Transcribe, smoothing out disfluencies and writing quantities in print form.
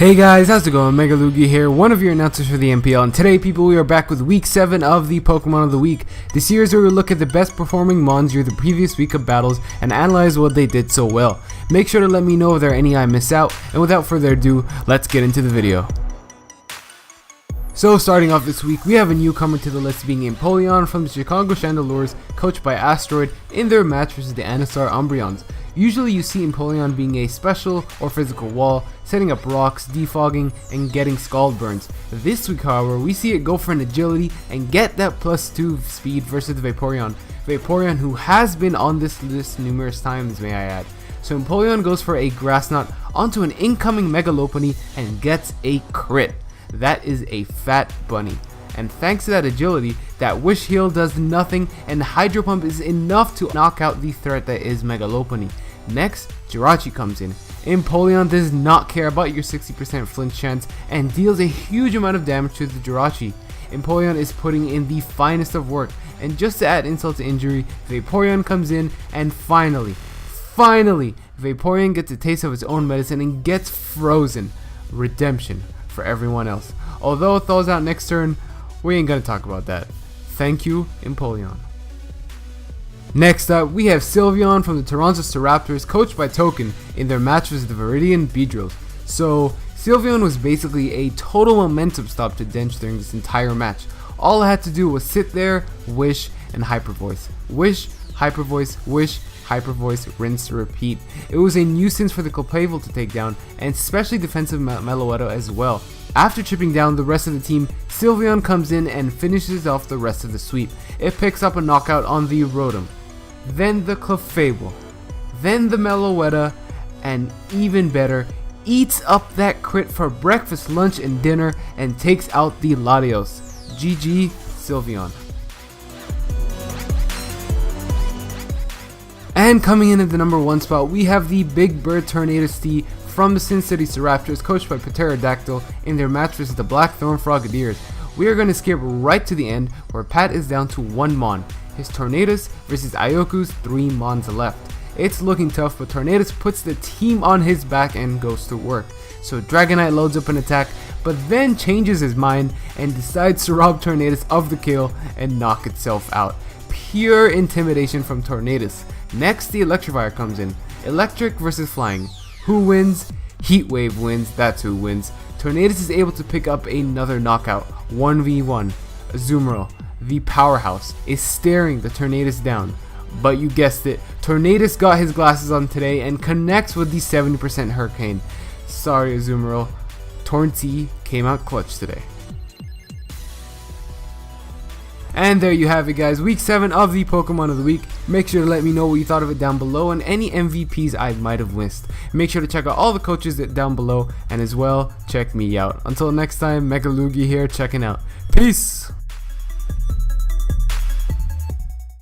Hey guys, how's it going? MegaLugia here, one of your announcers for the MPL, and today people we are back with week 7 of the Pokemon of the Week. This year is where we look at the best performing Mons during the previous week of battles and analyze what they did so well. Make sure to let me know if there are any I miss out, and without further ado, let's get into the video. So starting off this week, we have a newcomer to the list being Empoleon from the Chicago Chandelures, coached by Asteroid in their match versus the Anastar Umbreons. Usually you see Empoleon being a special or physical wall, setting up rocks, defogging, and getting scald burns. This week however, we see it go for an agility and get that +2 speed versus the Vaporeon. Vaporeon who has been on this list numerous times, may I add. So Empoleon goes for a Grass Knot onto an incoming Megalophony and gets a crit. That is a fat bunny. And thanks to that agility, that Wish Heal does nothing, and Hydro Pump is enough to knock out the threat that is Megalophony. Next, Jirachi comes in. Empoleon does not care about your 60% flinch chance and deals a huge amount of damage to the Jirachi. Empoleon is putting in the finest of work, and just to add insult to injury, Vaporeon comes in and finally, Vaporeon gets a taste of its own medicine and gets frozen. Redemption for everyone else. Although it thaws out next turn, we ain't gonna talk about that. Thank you, Empoleon. Next up, we have Sylveon from the Toronto Staraptors, coached by Token in their match versus the Viridian Beedrills. So, Sylveon was basically a total momentum stop to Dench during this entire match. All I had to do was sit there, wish, and Hyper Voice. Wish, Hyper Voice, wish, Hyper Voice, rinse, repeat. It was a nuisance for the Clefable to take down, and especially defensive Meloetta as well. After chipping down the rest of the team, Sylveon comes in and finishes off the rest of the sweep. It picks up a knockout on the Rotom, then the Clefable, then the Meloetta, and even better, eats up that crit for breakfast, lunch, and dinner and takes out the Latios. GG, Sylveon. And coming in at the number 1 spot, we have the Big Bird Tornadus T from the Sin City Staraptors, coached by Pterodactyl in their match versus the Blackthorn Frogadiers. We are going to skip right to the end where Pat is down to 1 Mon. His Tornadus versus Ioku's 3 Mons left. It's looking tough, but Tornadus puts the team on his back and goes to work. So Dragonite loads up an attack, but then changes his mind and decides to rob Tornadus of the kill and knock itself out. Pure intimidation from Tornadus. Next, the Electivire comes in. Electric versus Flying. Who wins? Heat Wave wins, that's who wins. Tornadus is able to pick up another knockout, 1v1. Azumarill, the powerhouse, is staring the Tornadus down. But you guessed it, Tornadus got his glasses on today and connects with the 70% Hurricane. Sorry Azumarill, Tornty came out clutch today. And there you have it guys, week 7 of the Pokemon of the Week. Make sure to let me know what you thought of it down below and any MVPs I might have missed. Make sure to check out all the coaches down below, and as well, check me out. Until next time, MegaLugia here checking out. Peace!